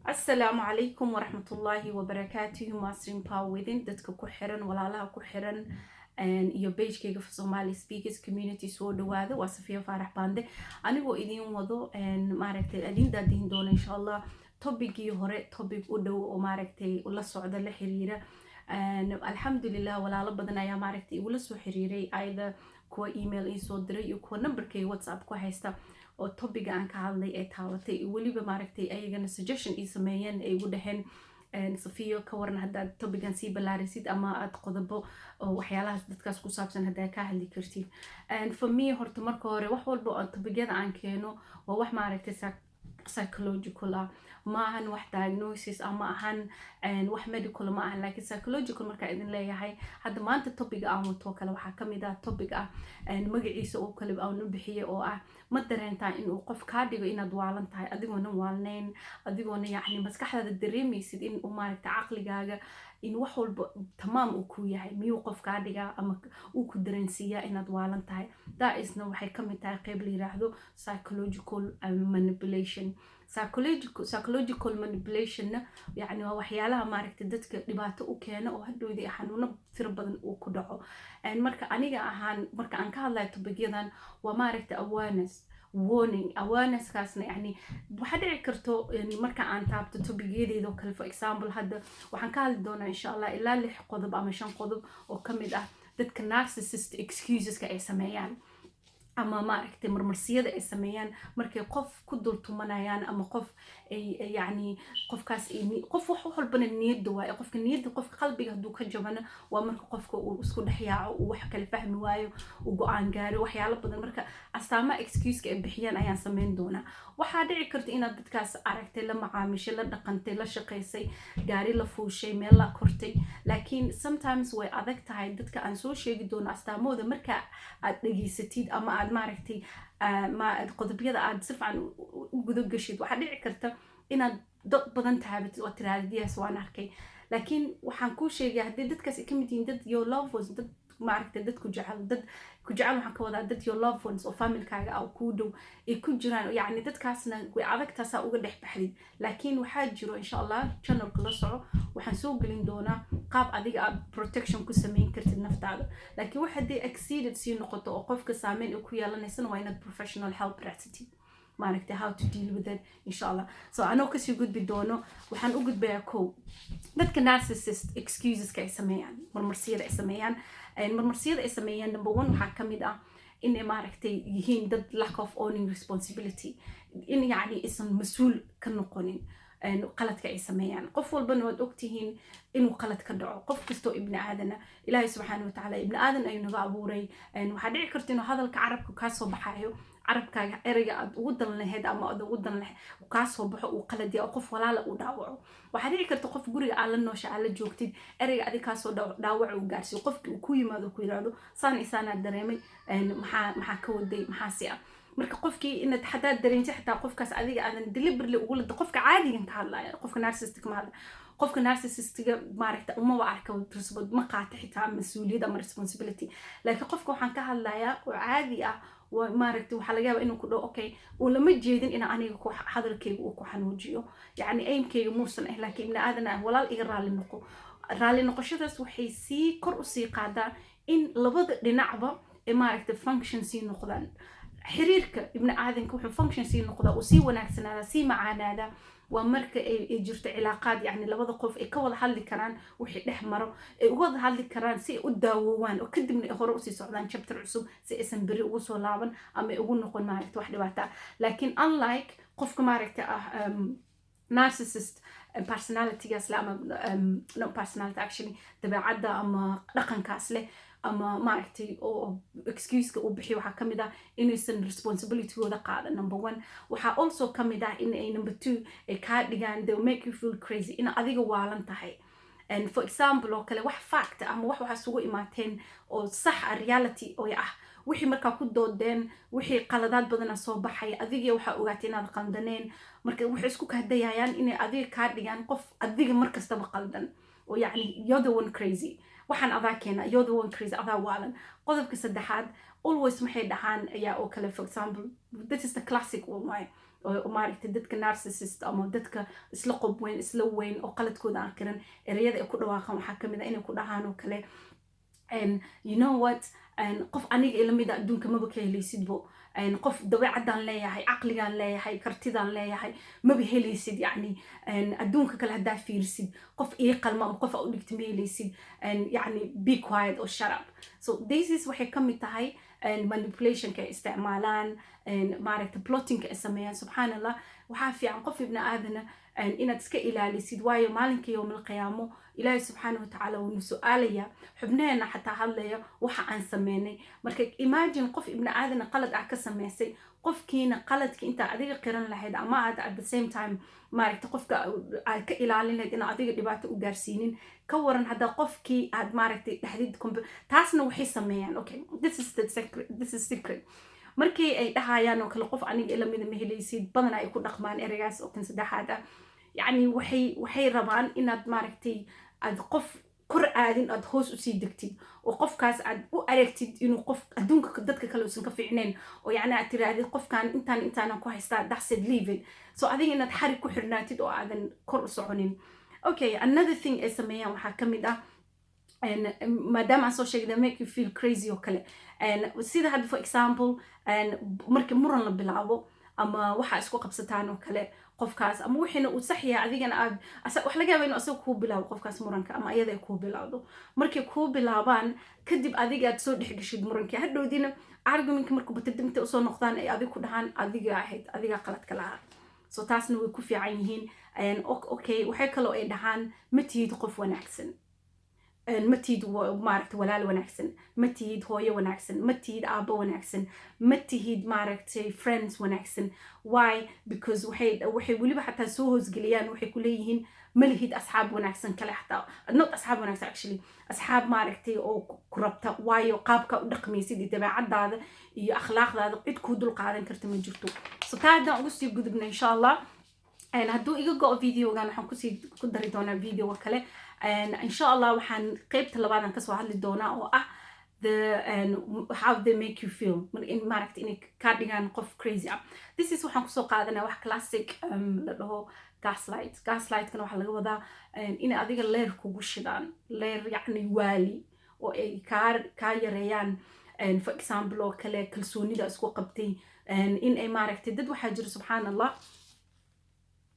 السلام عليكم ورحمة الله وبركاته. ماسترين باوذين dadka ku xiran walaalaha ku xiran iyo page-kayga for Somali speakers community soo dhawaada. Waa Safiya Faarax Bande anigoo idin wado maaragtay adin daadiin doona insha Allah topic-gii hore topic u dhow oo maaragtay la socda la xiriira alxamdulillah walaalo badan ayaa maaragtay ula soo xiriiray ayda kuwa email ii soo diray iyo kuwa numberkayga WhatsApp ku haysta oo topic aan ka hadlay ee taabatay waliba maaragtay ayagana suggestion ii sameeyeen ay ugu dhaxeen Safiyo ka waran haddaad topican sii ballaarisid ama aad qodobo waxyaalahaas dadkaas ku saabsan haddaa ka hadli kartid for me horta marka hore wax walba oo topicyada aan keeno waa wax maaragtay psychological ma ahan wax diagnosis ama ahan wax medical ma ahan laakiin psychological marka idin leeyahay hadda maanta topic aan wato kale waxaa kamid ah topic ah magaciisa oo kale aan u bixiyay oo ah ma dareentaa inuu qof ka dhigo inaad waalan tahay adigoona waalnayn adigoona yacni maskaxdaada dareemaysid in uu maaragtay caqligaaga in wax walba tamaam uu ku yahay miyuu qof ka dhigaa ama uu ku dareensiiyaa inaad waalan tahay isna waxay kamid tahay qayb la yiraahdo psychological manipulation psychological manipulation يعني waxyaalaha maaragtay dadka dhibaato u keeno oo hadhoodii xanuuno fir badan uu ku dhaco marka aniga ahaan marka aan ka hadlayo topic-yadan waa maaragtay awareness kaasna yani waxa dhici karto marka aan taabto topic-yadeedo kale for example hadda waxaan ka hadli doonaa insha Allah ilaa 6 qodob ama 5 qodob oo kamid ah dadka narcissist excuseska ay sameeyaan ama maaragtay marmarsiyada ay sameeyaan markay qof ku dul tumanayaan ama qof ay yani qofkaas qof wax walbana niyada waayo qofka niyada qofka qalbiga haduu ka jabana waa marka qofka uu isku dhaxyaaco uu wax kale fahmi waayo uu go'aan gaaro waxyaalo badan marka astaama excuse-ka ay bixiyaan ayaan sameyn doonaa waxaa dhici karta inaad dadkaas aragtay la macaamishay la dhaqantay la shaqaysay gaari la fuushay meel la kortay laakiin sometimes way adag tahay dadka aan soo sheegi doono astaamooda marka aad dhageysatid ama aad maaragtay ma qodobyada aad si fiican u gudo gashid waxa dhici karta inaad dad badan taabatid oo tiraadiyas waan arkay laakiin waxaan ku sheegay haddii dadkaas ka mid yihiin dad your loved ones dad maaragtay dad ku jecel waxaan ka wadaa dad your loved ones oo familkaaga ah ku dhow ay ku jiraan yani dadkaasna way adagtaasa uga dhex baxdid laakiin waxaa jiro insha Allah channelka la soco waxaan soo gelin doonaa qaab adiga aad protection ku sameyn kartid naftaada laakiin waxa hadii exceeded si noqoto oo qofka saameyn ku yeelanaysan waa inaad professional help raadsid maaragtay how to deal with it insha Allah so anoo kasii gudbi doono waxaan u gudbayaa dadka narcissist excuseska ay sameeyaan marmarsiyada ay sameeyaan number 1 waxaa kamid ah inay maaragtay yihiin dad lack of owning responsibility in yani isan mas'uul ka noqonin qaladka ay sameeyaan qof walbana waad ogtihiin inuu qalad ka dhaco qof kasto ibni aadana ilaahay subxaanahu wa ta'ala ibni aadan ayuu naga abuuray waxaa dhici karta inuu hadalka carabka ka soo baxayo carabkaaga erayga aad ugu dan lahayd ama aad ugu dan lahayd ka soo baxo uu qalad yahay qof walaala u dhaawaco waxa dhici karta qof guriga aad la noosha aad la joogtid erayga adiga ka soo dhaawac uu gaarsiyo qofkii uu ku yimaado ku yiraahdo saan dareemay maxaa ka waday maxaa si ah marka qofkii inaad xataa dareentay xataa qofkaas adiga aadan deliberately ugu lada qofka caadigan ka hadlaya qofka narcissistic maaragta uma arka responsibility ma qaata xitaa mas'uuliyad ama responsibility laakiin qofka waxaan ka hadlayaa oo caadi ah maaragtay waxa laga yaabaa inuu ku dhaw okay oo lama jeedin in aniga ku hadalkayga uu ku xanuujiyo yani aimkayga muusan laakiin ibn aadan ah walaal iga raali noqoshadaas waxay sii kor u sii qaadaan in labada dhinacba maaragtay function sii noqdaan xiriirka ibn aadanka wuxuu function sii noqdaa oo sii wanaagsanaada sii macaanaada waa marka ay jirto cilaaqaad yani labada qof ay ka wada hadli karaan wixii dhex maro ay uga wada hadli karaan si ay u daawoowaan oo kadibna hore u sii socdaan chapter cusub si aysan beri ugu soo laaban ama ugu noqon maaragtay wax dhibaato laakiin unlike qofka maaragtay narcissist personalitygaas la ama no personality actually dabeecadda ama dhaqankaas leh ama maaragtay oo excuse-ka uu bixiyo waxa kamid ah inaysan responsibility-gooda qaadan number 1 waxa also kamid ah in ay number 2 ay ka dhigaan they make you feel crazy in adiga waalan tahay and for example oo kale wax fact ama waxa isugu imaateen oo sax reality oo ah wixii markaa ku doodeen wixii qaladaad badan soo baxay adiga waxa ogaatay inaad qaldaneen marka waxay isku kahdayayaan inay adiga ka dhigaan qof adiga markastaba qaldan oo yani you're the one crazy waxaan adaa keena you're the one crazy adaa waalan qodobka saddexaad always maxay dhahaan ayaa oo kale for example this is the classic one way oo maaragtay dadka narcissist ama dadka isla qob weyn isla weyn oo qaladkooda aan karin ereyada ay ku dhawaaqaan waxaa kamid ah inay ku dhahaan oo kale and you know what qof aniga ila mid adduunka maba ka helaysidbo qof dabeecadaan leeyahay caqligaan leeyahay kartidaan leeyahay maba helaysid yani adduunka kale haddaa fiirsid qof ii qalma ama qof aa u dhigta ma helaysid yani be quiet or shut up so this is waxay ka mid tahay manipulationka ay isticmaalaan maaragta plottingka ay sameeyaan subxaan allah waxaa fiican qof ibni aadana inaad iska ilaalisid waayo maalinka yowmal qiyaamo ilaahay subxaana watacaala wuu nu su-aalayaa xubnaheena xataa hadlaya waxa aan sameynay marka imagine qof ibni aadana qalad ah ka sameysay qofkiina qaladka intaa adiga qiran lahayd ama aad at the same time maaragta qofka aad ka ilaalin lahayd inaa adiga dhibaato u gaarsiinin ka waran haddaa qofkii aad maaragtay dhexdid taasna waxay sameeyaan okay this is secret markii ay dhahayaan oo kale qof aniga ila mida ma helaysid badana ay ku dhaqmaan ereygaas oo kan saddexaad ah yani waxay rabaan inaad maaragtay aad qof kor aadin aad hoos usii degtid oo qofkaas aad u aragtid inuu qof adduunka dadka kale uusan ka fiicnayn oo yani aad tirahdid qofkan intaan ku haystaa daxsed leave it so adiga inaad xarig ku xirnaatid oo aadan kor u soconin okay another thing ay sameeyaan waxaa ka mid ah maadaama aan soo sheegay make you feel crazy oo kale sida hadda for example markii muran la bilaabo ama waxa isku qabsataan oo kale qofkaas ama wixiina uu sax yahay adigana aad wax laga yaabo inuu asaga kuu bilaabo qofkaas muranka ama iyada ay kuu bilaawdo markay kuu bilaabaan kadib adiga aad soo dhexgashid murankii hadhowdiina argumentka markuu batadimta usoo noqdaan ay adig ku dhahaan adiga ahayd adiga qaladka lahaa so taasna way ku fiican yihiin okay waxay kaloo ay dhahaan ma tihid qof wanaagsan ma tihid maaragtay walaal wanaagsan ma tihid hooyo wanaagsan ma tihid aabbo wanaagsan ma tihid maaragtay friends wanaagsan why because waxay weliba xataa soo hoosgeliyaan waxay ku leeyihiin ma lihid asxaab wanaagsan kale xataa not asxaab wanaagsan actually asxaab maaragtay oo ku rabta waayo qaabka u dhaqmaysid iyo dabeecadaada iyo akhlaaqdaada cid kuu dul qaadan karta ma jirto so taa haddaan ugu sii gudubna insha allah hadduu iga go videogan waxaan ku dari doonaa video kale insha allah waxaan qaybta labaadan kasoo hadli doonaa oo ah how they make you feel maaragta inay kaa dhigaan qof crazy ah this is waxaan kusoo qaadanaa wax classic la dhaho gaslightkana waxaa laga wadaa inay adiga leer kugu shidaan leer yacni waali oo ay kaa yareeyaan for example oo kale kalsoonida isku qabtay in ay maaragtay dad waxaa jira subxaan allah